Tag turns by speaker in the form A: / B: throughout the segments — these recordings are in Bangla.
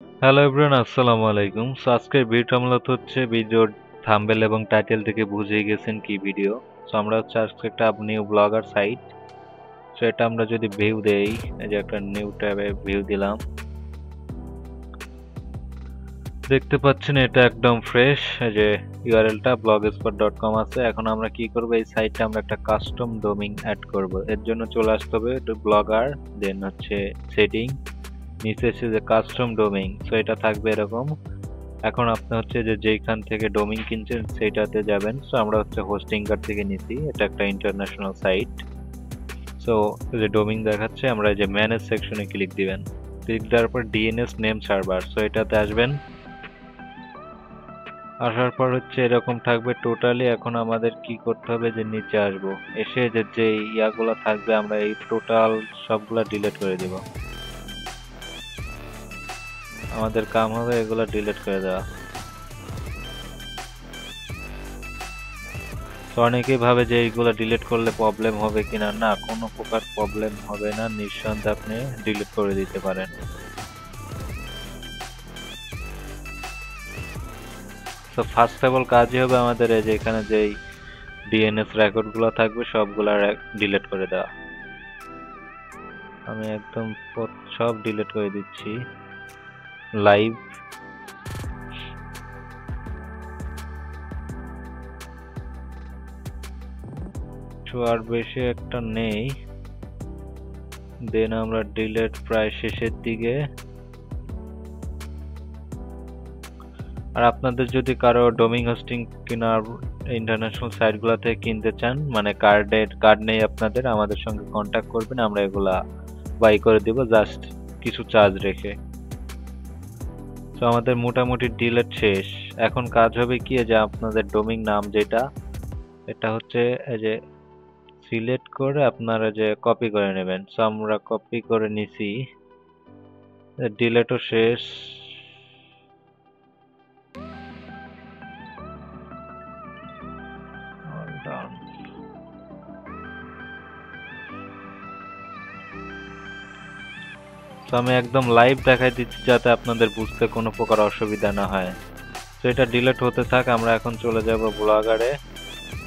A: হ্যালো এভরিওয়ান, আসসালামু আলাইকুম। সো আজকের ভিডিওটা মূলত হচ্ছে ভিডিওর থাম্বনেল এবং টাইটেল থেকে বুঝে গেছেন কি ভিডিও। সো আমরা হচ্ছে আজকে একটা নিউ ব্লগার সাইট। সো এটা আমরা যদি ভিউ দেই, এই যে একটা নিউ ট্যাবে ভিউ দিলাম, দেখতে পাচ্ছেন এটা একদম ফ্রেশ। এই যে ইউআরএলটা blogspot.com আছে। এখন আমরা কি করব, এই সাইটে আমরা একটা কাস্টম ডোমেইন অ্যাড করব। এর জন্য চলে আসতে হবে ব্লগার, দেন হচ্ছে সেটিং, নিচে এসে যে কাস্টম ডোমেইন। সো এটা থাকবে এরকম। এখন আপনি হচ্ছে যে যেইখান থেকে ডোমেইন কিনছেন সেইটাতে যাবেন। সো আমরা হচ্ছে হোস্টিংকার থেকে নিছি, এটা একটা ইন্টারন্যাশনাল সাইট। সো যে ডোমেইন দেখাচ্ছে, আমরা এই যে ম্যানেজ সেকশনে ক্লিক দিবেন। ক্লিক দেওয়ার পর ডিএনএস নেম সার্ভার, সো এটাতে আসবেন। আসার পর হচ্ছে এরকম থাকবে টোটালি। এখন আমাদের কি করতে হবে, যে নিচে আসবো, এসে যে ইয়াগুলা থাকবে আমরা এই টোটাল সবগুলা ডিলিট করে দিব। আমাদের কাম হবে এগুলা ডিলিট করে দেওয়া। তো অনেকেই ভাবে যে এইগুলো ডিলিট করলে প্রবলেম হবে কিনা। না, কোনো প্রকার প্রবলেম হবে না, নিঃসন্দেহে আপনি ডিলিট করে দিতে পারেন। তো ফার্স্ট অফ অল কাজই হবে আমাদের এই যে এখানে যেই ডিএনএস রেকর্ড গুলো থাকবে সবগুলা ডিলিট করে দেওয়া। আমি একদম সব ডিলিট করে দিচ্ছি লাইভ। আর বেশি একটা নেই, দেন আমরা ডিলিট প্রায় শেষের দিকে। আর আপনাদের যদি কারো ডোমেইন হোস্টিং কেনার ইন্টারন্যাশনাল সাইটগুলো থেকে কিনতে চান, মানে কার্ড নেই আপনাদের, আমাদের সঙ্গে কন্ট্যাক্ট করবেন, আমরা এগুলা বাই করে দিব জাস্ট কিছু চার্জ রেখে। তো আমাদের মোটামুটি ডিলেট শেষ। এখন কাজ হবে কি, যে আপনাদের ডোমেইন নাম যেটা, এটা হচ্ছে এই যে সিলেক্ট করে আপনারা যে কপি করে নেবেন। সো আমরা কপি করে নিছি, ডিলেটও শেষ। All done. তো আমি একদম লাইভ দেখাই দিচ্ছি যাতে আপনাদের বুঝতে কোনো প্রকার অসুবিধা না হয়। তো এটা ডিলিট হতে থাক, আমরা এখন চলে যাব ব্লগারে।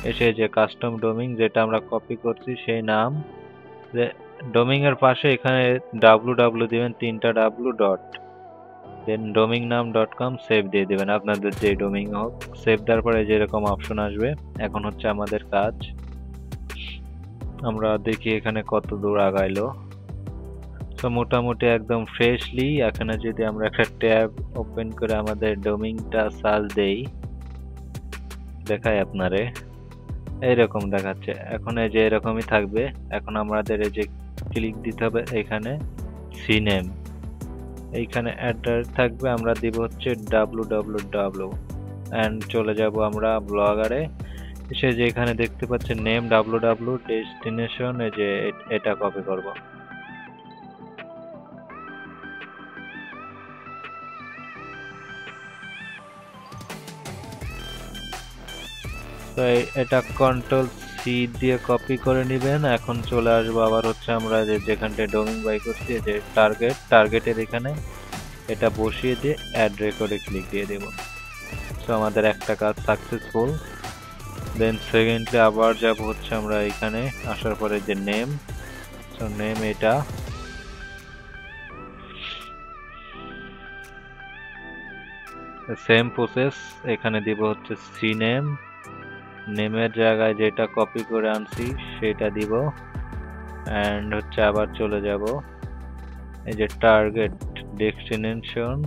A: এসে যে কাস্টম ডোমেইন যেটা আমরা কপি করছি সেই নাম, যে ডোমেইন এর পাশে এখানে www দিবেন, তিনটা w ডট, দেন ডোমেইন নাম .com সেভ দিয়ে দিবেন আপনাদের যে ডোমেইন হোক। সেভ দেওয়ার পরে যে এরকম অপশন আসবে। এখন হচ্ছে আমাদের কাজ, আমরা দেখি এখানে কত দূর আগাইলো। তো মোটামুটি একদম ফ্রেশলি এখানে যদি আমরা একটা ট্যাব ওপেন করে আমাদের ডোমেইনটা সার্চ দেই, দেখাই আপনারে এইরকম দেখাচ্ছে। এখন এই যে এরকমই থাকবে। এখন আমাদের এই যে ক্লিক দিতে হবে এখানে সিনেম, এইখানে অ্যাড্রেস থাকবে, আমরা দিব হচ্ছে www এন্ড চলে যাব আমরা ব্লগারে। এসে যে এখানে দেখতে পাচ্ছেন নেম www ডেস্টিনেশন, এই যে এটা কপি করব। তো এটা কন্ট্রোল সি দিয়ে কপি করে নেবেন। এখন চলে আসবো আবার হচ্ছে আমরা যেখানটা ডোমেইন বাই করছি, যে টার্গেটের এখানে এটা বসিয়ে দিয়ে অ্যাড রেকর্ডে ক্লিক দিয়ে দেব। সো আমাদের একটা কাজ সাকসেসফুল। দেন সেকেন্ডলি আবার যাব হচ্ছে আমরা এখানে আসার পরে যে নেম, সো নেম এটা, সেম প্রসেস, এখানে দিব হচ্ছে সি নেম, নেমের জায়গায় যেটা কপি করে আনছি সেটা দিব। এন্ড হচ্ছে আবার চলে যাব এই যে টার্গেট ডেস্টিনেশন,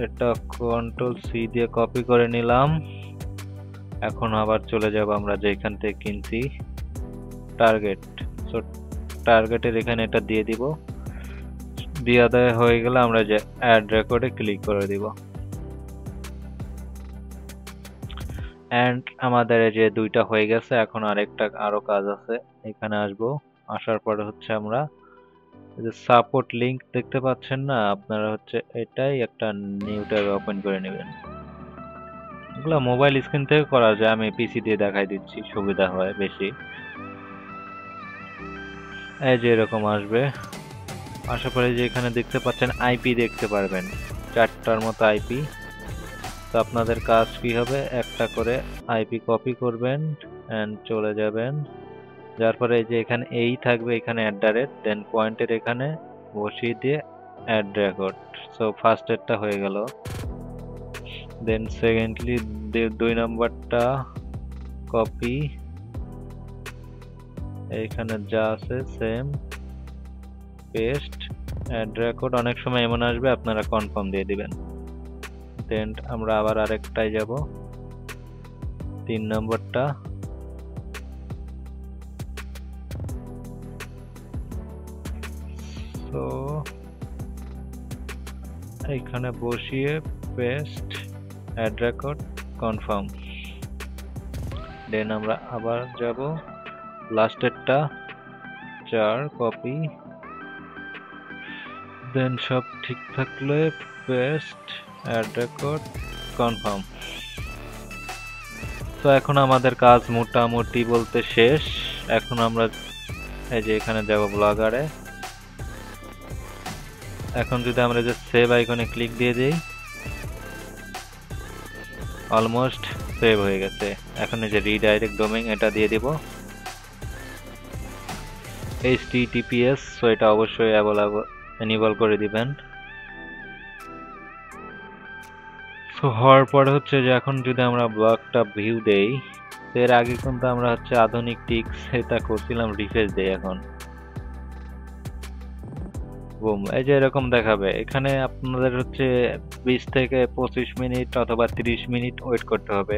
A: এটা কন্ট্রোল সি দিয়ে কপি করে নিলাম। এখন আবার চলে যাব আমরা যেখান থেকে কিনছি টার্গেট। সো টার্গেটের এখানে এটা দিয়ে দিব, দিয়ে দেওয়া হয়ে গেলে আমরা যে অ্যাড রেকর্ডে ক্লিক করে দিব। এন্ড আমাদের এই যে দুইটা হয়ে গেছে। এখন আরো কাজ আছে, এখানে আসবো। আসার পরে হচ্ছে আমরা এই যে সাপোর্ট লিংক দেখতে পাচ্ছেন না, আপনারা হচ্ছে এটাই একটা নিউ ট্যাব ওপেন করে নেবেন। এগুলো মোবাইল স্ক্রিন থেকে করা যায়, আমি পিসি দিয়ে দেখাই দিচ্ছি, সুবিধা হয় বেশি। এই যে এরকম আসবে, আসার পরে যে এখানে দেখতে পাচ্ছেন আইপি দেখতে পারবেন, 4টার মতো আইপি। তো আপনাদের কাজ কি হবে, একটা করে আইপি কপি করবেন এন্ড চলে যাবেন, যার পরে এই যে এখানে এই থাকবে, এখানে অ্যাট দেন পয়েন্টের এখানে বসিয়ে দিয়ে অ্যাড রেকর্ড। সো ফার্স্ট এরটা হয়ে গেল, দেন সেকেন্ডলি 2 নম্বরটা কপি, এইখানে যা আছে সেম পেস্ট অ্যাড রেকর্ড। অনেক সময় এমন আসবে আপনারা কনফার্ম দিয়ে দিবেন। দেন আমরা আবার আরেকটাই যাব, 3 নম্বরটা তো এইখানে বসিয়ে পেস্ট অ্যাড রেকর্ড কনফার্ম। দেন আমরা আবার যাব লাস্টেরটা 4 কপি, দেন সব ঠিক থাকলে পেস্ট অ্যাড রেকর্ড কনফার্ম। তো এখন আমাদের কাজ মোটামুটি বলতে শেষ। এখন আমরা এই যে এখানে যাব ব্লগারে, এখন যদি আমরা যে সেভ আইকনে ক্লিক দিয়ে দিই, অলমোস্ট সেভ হয়ে গেছে। এখন এই যে রিডাইরেক্ট ডোমেইন এটা দিয়ে দিব https, সো এটা অবশ্যই এনেবল করে দিবেন। সো হওয়ার পরে হচ্ছে যে এখন যদি আমরা ব্লগটা ভিউ দেই, এর আগে কিন্তু আমরা হচ্ছে আধুনিক টিক্স এটা করছিলাম, রিফ্রেশ দেই এখন, বুম, এই যে এরকম দেখাবে। এখানে আপনাদের হচ্ছে 20 থেকে 25 মিনিট অথবা 30 মিনিট ওয়েট করতে হবে।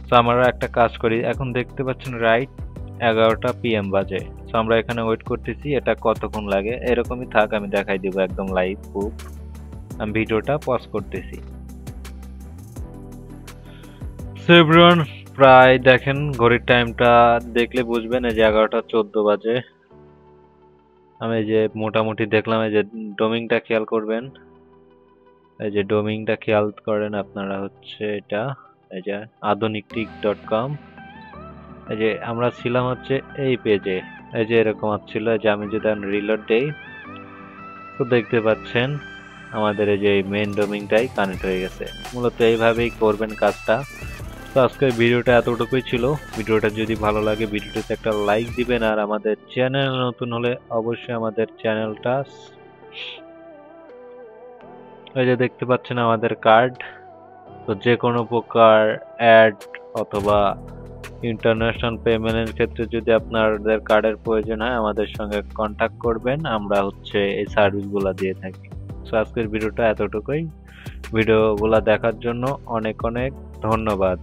A: তো আমরা একটা কাজ করি, এখন দেখতে পাচ্ছেন রাইট 11টা PM বাজে। তো আমরা এখানে ওয়েট করতেছি, এটা কতক্ষণ লাগে এরকমই থাক, আমি দেখাই দিব একদম লাইভ প্রুফ। আমি ভিডিওটা পজ করতেছি। সো এভরিওয়ান, প্রায় দেখেন ঘড়ির টাইমটা দেখলে বুঝবেন এই যে 11টা 14 বাজে। আমি যে মোটামুটি দেখলাম, এই যে ডোমিংটা খেয়াল করবেন, এই যে ডোমিংটা খেয়াল করেন আপনারা, হচ্ছে এটা এই যে aduniktik.com। এই যে আমরা ছিলাম হচ্ছে এই পেজে, এই যে এরকম আসছিল। এই যে আমি যদি রিলোড দেই, তো দেখতে পাচ্ছেন আমাদের এই যে মেইন ডোমিংটাই কানেক্ট হয়ে গেছে। মূলত এইভাবেই করবেন কাজটা। তো আজকের ভিডিওটা এতটুকুই ছিল। ভিডিওটা যদি ভালো লাগে ভিডিওটাতে একটা লাইক দিবেন, আর আমাদের চ্যানেল নতুন হলে অবশ্যই আমাদের চ্যানেলটা, এই যে দেখতে পাচ্ছেন আমাদের কার্ড। তো যে কোনো প্রকার অ্যাড অথবা ইন্টারন্যাশনাল পেমেন্টের ক্ষেত্রে যদি আপনাদের কার্ডের প্রয়োজন হয় আমাদের সঙ্গে কন্ট্যাক্ট করবেন, আমরা হচ্ছে এই সার্ভিসগুলো দিয়ে থাকি। সো আজকের ভিডিওটা এতটুকুই। ভিডিওগুলো দেখার জন্য অনেক অনেক ধন্যবাদ।